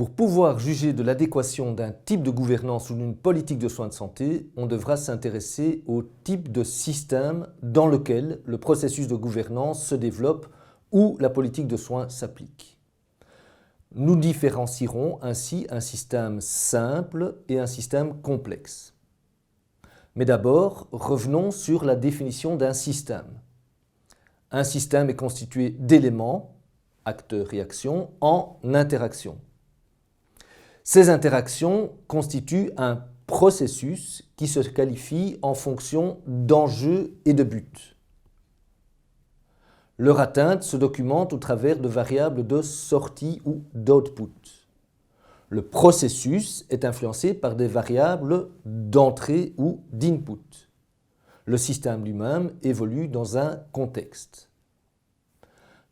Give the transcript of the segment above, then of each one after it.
Pour pouvoir juger de l'adéquation d'un type de gouvernance ou d'une politique de soins de santé, on devra s'intéresser au type de système dans lequel le processus de gouvernance se développe ou la politique de soins s'applique. Nous différencierons ainsi un système simple et un système complexe. Mais d'abord, revenons sur la définition d'un système. Un système est constitué d'éléments, acteurs et actions, en interaction. Ces interactions constituent un processus qui se qualifie en fonction d'enjeux et de buts. Leur atteinte se documente au travers de variables de sortie ou d'output. Le processus est influencé par des variables d'entrée ou d'input. Le système lui-même évolue dans un contexte.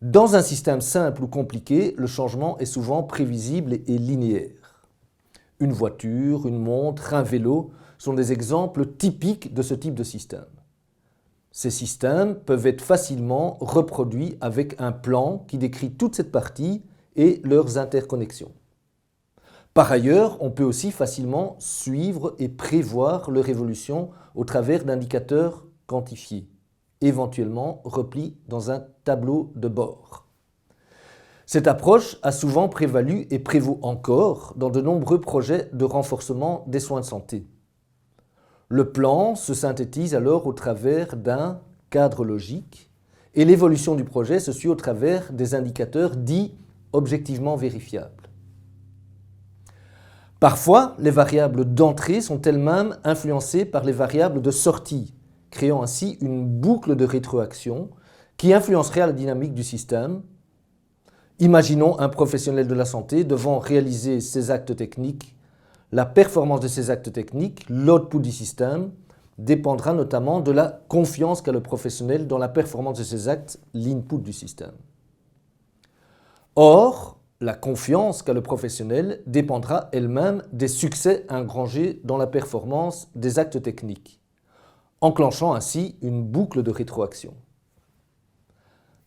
Dans un système simple ou compliqué, le changement est souvent prévisible et linéaire. Une voiture, une montre, un vélo sont des exemples typiques de ce type de système. Ces systèmes peuvent être facilement reproduits avec un plan qui décrit toute cette partie et leurs interconnexions. Par ailleurs, on peut aussi facilement suivre et prévoir leur évolution au travers d'indicateurs quantifiés, éventuellement replis dans un tableau de bord. Cette approche a souvent prévalu et prévaut encore dans de nombreux projets de renforcement des soins de santé. Le plan se synthétise alors au travers d'un cadre logique et l'évolution du projet se suit au travers des indicateurs dits objectivement vérifiables. Parfois, les variables d'entrée sont elles-mêmes influencées par les variables de sortie, créant ainsi une boucle de rétroaction qui influencerait la dynamique du système. Imaginons un professionnel de la santé devant réaliser ses actes techniques. La performance de ces actes techniques, l'output du système, dépendra notamment de la confiance qu'a le professionnel dans la performance de ses actes, l'input du système. Or, la confiance qu'a le professionnel dépendra elle-même des succès engrangés dans la performance des actes techniques, enclenchant ainsi une boucle de rétroaction.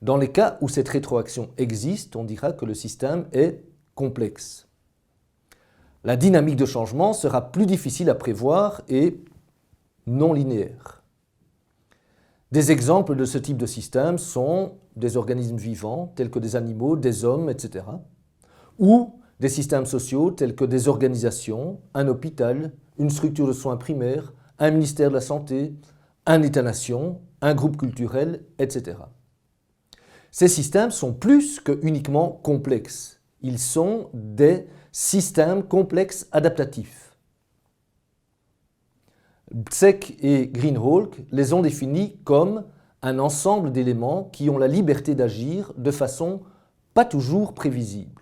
Dans les cas où cette rétroaction existe, on dira que le système est complexe. La dynamique de changement sera plus difficile à prévoir et non linéaire. Des exemples de ce type de système sont des organismes vivants tels que des animaux, des hommes, etc. ou des systèmes sociaux tels que des organisations, un hôpital, une structure de soins primaires, un ministère de la Santé, un État-nation, un groupe culturel, etc. Ces systèmes sont plus que uniquement complexes. Ils sont des systèmes complexes adaptatifs. Bzek et Greenhalgh les ont définis comme un ensemble d'éléments qui ont la liberté d'agir de façon pas toujours prévisible.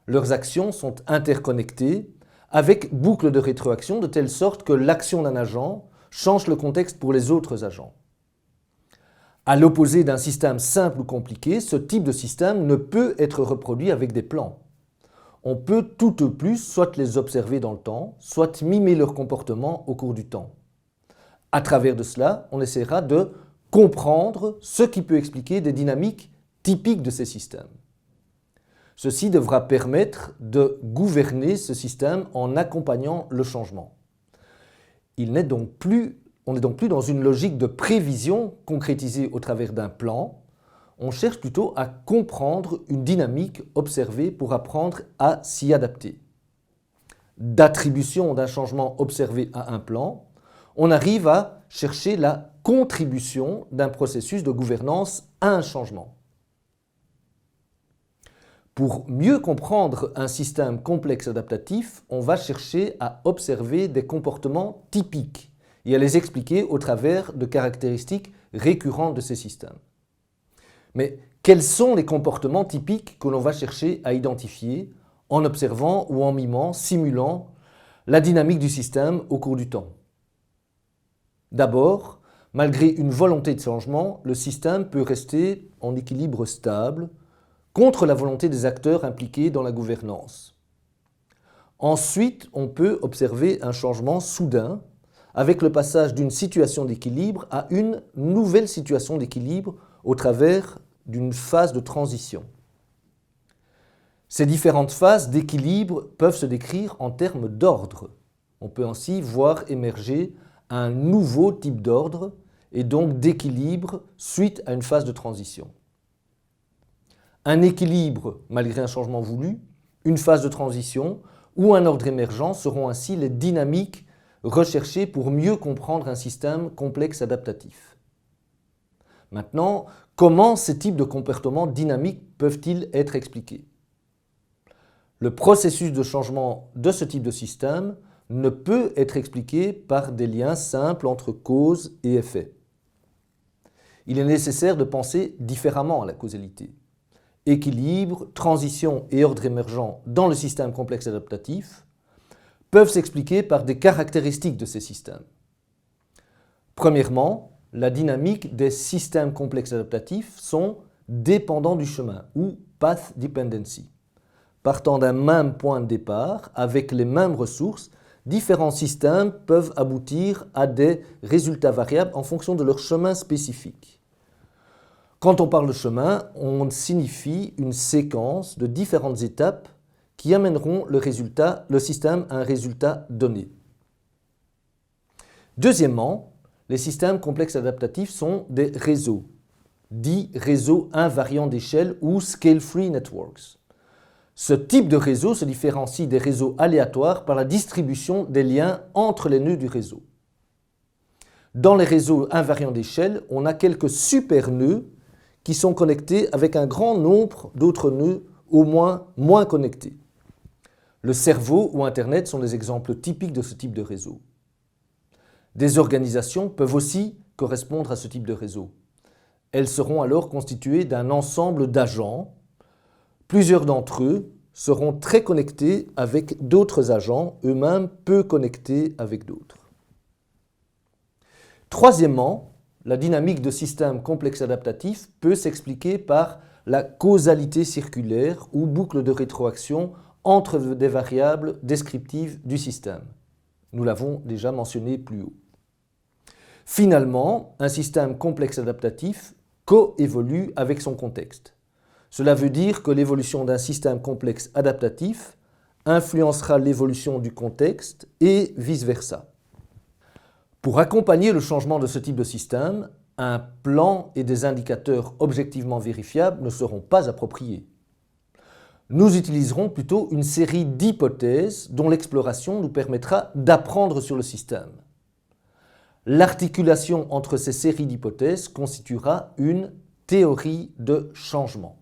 Leurs actions sont interconnectées avec boucles de rétroaction de telle sorte que l'action d'un agent change le contexte pour les autres agents. À l'opposé d'un système simple ou compliqué, ce type de système ne peut être reproduit avec des plans. On peut tout au plus soit les observer dans le temps, soit mimer leur comportement au cours du temps. À travers de cela, on essaiera de comprendre ce qui peut expliquer des dynamiques typiques de ces systèmes. Ceci devra permettre de gouverner ce système en accompagnant le changement. On n'est donc plus dans une logique de prévision concrétisée au travers d'un plan. On cherche plutôt à comprendre une dynamique observée pour apprendre à s'y adapter. D'attribution d'un changement observé à un plan, on arrive à chercher la contribution d'un processus de gouvernance à un changement. Pour mieux comprendre un système complexe adaptatif, on va chercher à observer des comportements typiques et à les expliquer au travers de caractéristiques récurrentes de ces systèmes. Mais quels sont les comportements typiques que l'on va chercher à identifier en observant ou en mimant, simulant la dynamique du système au cours du temps? D'abord, malgré une volonté de changement, le système peut rester en équilibre stable contre la volonté des acteurs impliqués dans la gouvernance. Ensuite, on peut observer un changement soudain avec le passage d'une situation d'équilibre à une nouvelle situation d'équilibre au travers d'une phase de transition. Ces différentes phases d'équilibre peuvent se décrire en termes d'ordre. On peut ainsi voir émerger un nouveau type d'ordre et donc d'équilibre suite à une phase de transition. Un équilibre malgré un changement voulu, une phase de transition ou un ordre émergent seront ainsi les dynamiques recherchées pour mieux comprendre un système complexe adaptatif. Maintenant, comment ces types de comportements dynamiques peuvent-ils être expliqués? Le processus de changement de ce type de système ne peut être expliqué par des liens simples entre cause et effet. Il est nécessaire de penser différemment à la causalité. Équilibre, transition et ordre émergent dans le système complexe adaptatif peuvent s'expliquer par des caractéristiques de ces systèmes. Premièrement, la dynamique des systèmes complexes adaptatifs sont dépendants du chemin ou path dependency. Partant d'un même point de départ, avec les mêmes ressources, différents systèmes peuvent aboutir à des résultats variables en fonction de leur chemin spécifique. Quand on parle de chemin, on signifie une séquence de différentes étapes qui amèneront le système à un résultat donné. Deuxièmement, les systèmes complexes adaptatifs sont des réseaux, dits réseaux invariants d'échelle ou scale-free networks. Ce type de réseau se différencie des réseaux aléatoires par la distribution des liens entre les nœuds du réseau. Dans les réseaux invariants d'échelle, on a quelques super-nœuds qui sont connectés avec un grand nombre d'autres nœuds au moins connectés. Le cerveau ou Internet sont des exemples typiques de ce type de réseau. Des organisations peuvent aussi correspondre à ce type de réseau. Elles seront alors constituées d'un ensemble d'agents. Plusieurs d'entre eux seront très connectés avec d'autres agents, eux-mêmes peu connectés avec d'autres. Troisièmement, la dynamique de systèmes complexes adaptatifs peut s'expliquer par la causalité circulaire ou boucle de rétroaction entre des variables descriptives du système. Nous l'avons déjà mentionné plus haut. Finalement, un système complexe adaptatif coévolue avec son contexte. Cela veut dire que l'évolution d'un système complexe adaptatif influencera l'évolution du contexte et vice-versa. Pour accompagner le changement de ce type de système, un plan et des indicateurs objectivement vérifiables ne seront pas appropriés. Nous utiliserons plutôt une série d'hypothèses dont l'exploration nous permettra d'apprendre sur le système. L'articulation entre ces séries d'hypothèses constituera une théorie de changement.